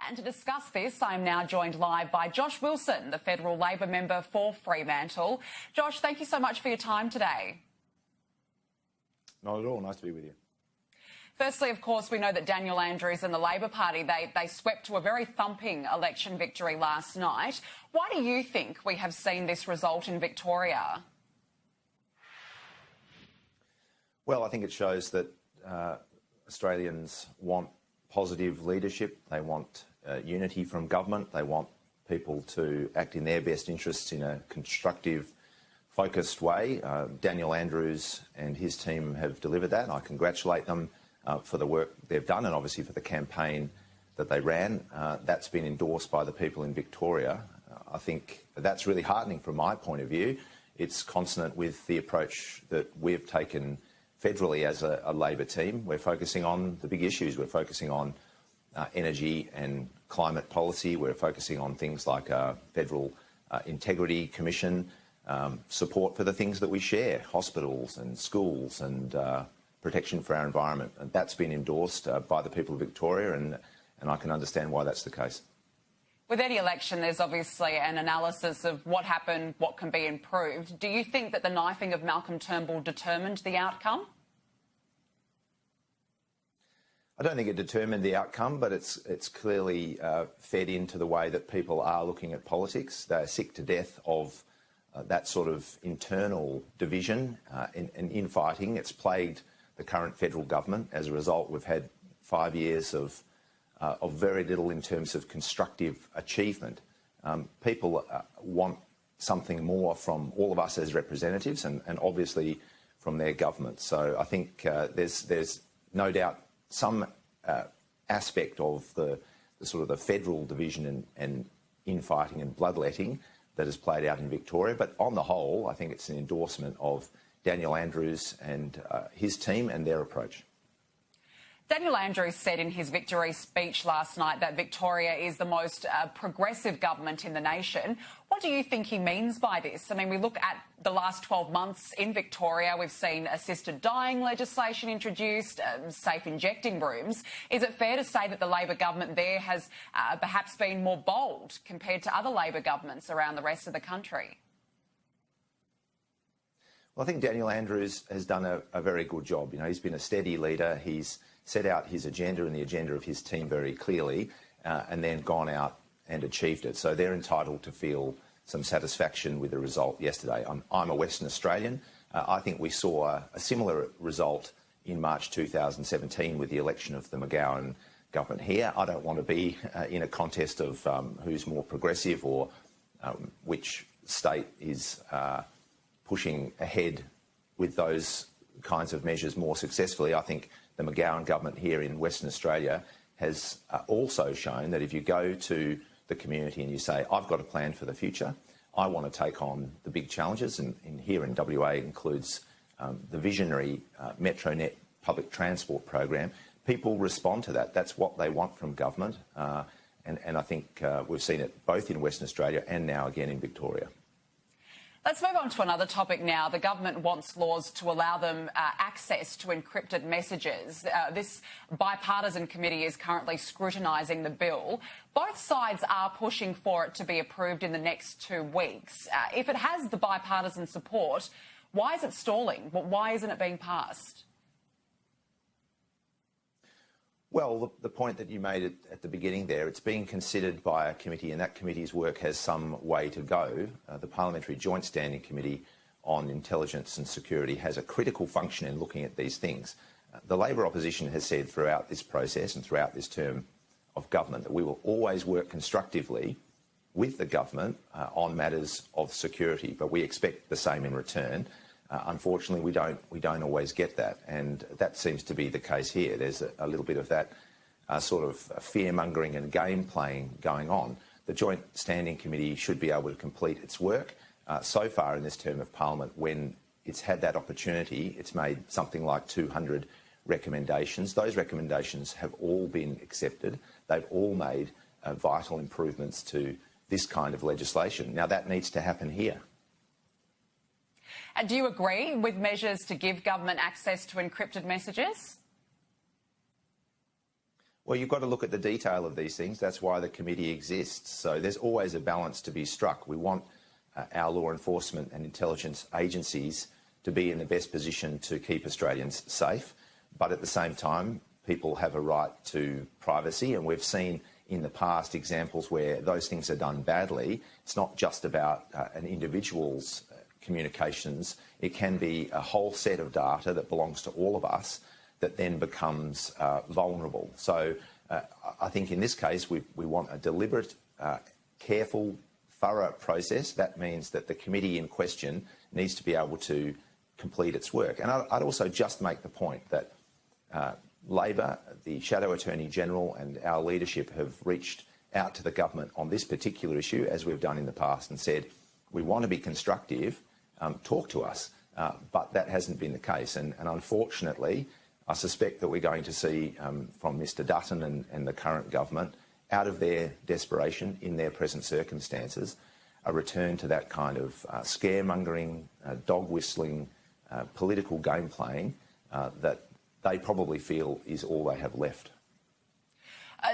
And to discuss this, I'm now joined live by Josh Wilson, the Federal Labor member for Fremantle. Josh, thank you so much for your time today. Not at all. Nice to be with you. Firstly, of course, we know that Daniel Andrews and the Labor Party, they swept to a very thumping election victory last night. Why do you think we have seen this result in Victoria? Well, I think it shows that Australians want positive leadership. They want unity from government. They want people to act in their best interests in a constructive, focused way. Daniel Andrews and his team have delivered that. I congratulate them for the work they've done and obviously for the campaign that they ran. That's been endorsed by the people in Victoria. I think that's really heartening from my point of view. It's consonant with the approach that we've taken federally as a Labor team. We're focusing on the big issues. We're focusing on energy and climate policy. We're focusing on things like a Federal Integrity Commission, support for the things that we share, hospitals and schools and protection for our environment. And that's been endorsed by the people of Victoria, and I can understand why that's the case. With any election, there's obviously an analysis of what happened, what can be improved. Do you think that the knifing of Malcolm Turnbull determined the outcome? I don't think it determined the outcome, but it's clearly fed into the way that people are looking at politics. They're sick to death of that sort of internal division and infighting. It's plagued the current federal government. As a result, we've had 5 years of very little in terms of constructive achievement. People want something more from all of us as representatives and obviously from their government. So I think there's no doubt some aspect of the sort of the federal division and infighting and bloodletting that has played out in Victoria. But on the whole, I think it's an endorsement of Daniel Andrews and his team and their approach. Daniel Andrews said in his victory speech last night that Victoria is the most progressive government in the nation. What do you think he means by this? I mean, we look at the last 12 months in Victoria, we've seen assisted dying legislation introduced, safe injecting rooms. Is it fair to say that the Labor government there has perhaps been more bold compared to other Labor governments around the rest of the country? Well, I think Daniel Andrews has done a very good job. You know, he's been a steady leader. He's set out his agenda and the agenda of his team very clearly and then gone out and achieved it. So they're entitled to feel some satisfaction with the result yesterday. I'm a Western Australian. I think we saw a similar result in March 2017 with the election of the McGowan government here. I don't want to be in a contest of who's more progressive or which state is pushing ahead with those kinds of measures more successfully. I think the McGowan government here in Western Australia has also shown that if you go to the community and you say, I've got a plan for the future, I want to take on the big challenges, and here in WA includes the visionary MetroNet public transport program, people respond to that. That's what they want from government. And I think we've seen it both in Western Australia and now again in Victoria. Let's move on to another topic now. The government wants laws to allow them access to encrypted messages. This bipartisan committee is currently scrutinising the bill. Both sides are pushing for it to be approved in the next 2 weeks. If it has the bipartisan support, why is it stalling? Why isn't it being passed? Well, the point that you made at the beginning there, it's being considered by a committee and that committee's work has some way to go. The Parliamentary Joint Standing Committee on Intelligence and Security has a critical function in looking at these things. The Labor opposition has said throughout this process and throughout this term of government that we will always work constructively with the government on matters of security, but we expect the same in return. Unfortunately, we don't always get that, and that seems to be the case here. There's a little bit of that sort of fear-mongering and game-playing going on. The Joint Standing Committee should be able to complete its work. So far in this term of Parliament, when it's had that opportunity, it's made something like 200 recommendations. Those recommendations have all been accepted. They've all made vital improvements to this kind of legislation. Now, that needs to happen here. And do you agree with measures to give government access to encrypted messages? Well, you've got to look at the detail of these things. That's why the committee exists. So there's always a balance to be struck. We want our law enforcement and intelligence agencies to be in the best position to keep Australians safe. But at the same time, people have a right to privacy, and we've seen in the past examples where those things are done badly. It's not just about an individual's communications. It can be a whole set of data that belongs to all of us that then becomes vulnerable. So I think in this case we want a deliberate, careful, thorough process. That means that the committee in question needs to be able to complete its work. And I'd also just make the point that Labor, the Shadow Attorney General and our leadership have reached out to the government on this particular issue, as we've done in the past, and said, we want to be constructive, talk to us. But that hasn't been the case. And unfortunately, I suspect that we're going to see from Mr Dutton and the current government, out of their desperation in their present circumstances, a return to that kind of scaremongering, dog whistling, political game playing that they probably feel is all they have left.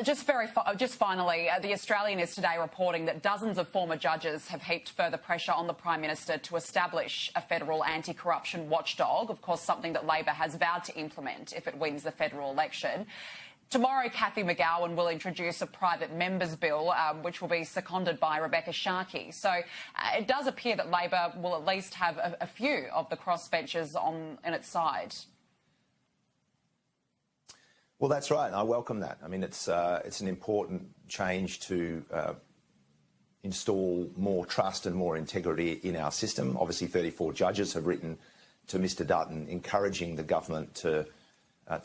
Just finally, The Australian is today reporting that dozens of former judges have heaped further pressure on the Prime Minister to establish a federal anti-corruption watchdog, of course something that Labor has vowed to implement if it wins the federal election. Tomorrow, Cathy McGowan will introduce a private members bill, which will be seconded by Rebecca Sharkey. So it does appear that Labor will at least have a few of the crossbenchers on its side. Well, that's right. I welcome that. I mean, it's an important change to install more trust and more integrity in our system. Obviously, 34 judges have written to Mr Dutton encouraging the government to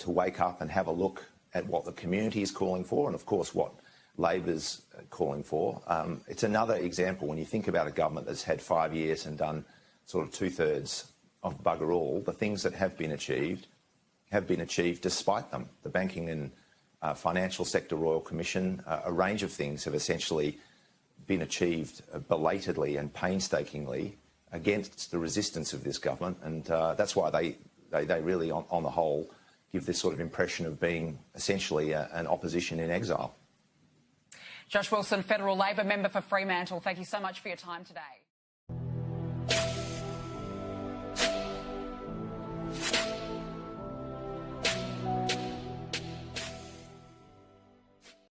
wake up and have a look at what the community is calling for and, of course, what Labor's calling for. It's another example when you think about a government that's had 5 years and done sort of two-thirds of bugger all. The things that have been achieved despite them. The Banking and Financial Sector Royal Commission, a range of things have essentially been achieved belatedly and painstakingly against the resistance of this government, and that's why they really, on the whole, give this sort of impression of being essentially an opposition in exile. Josh Wilson, Federal Labor member for Fremantle, thank you so much for your time today.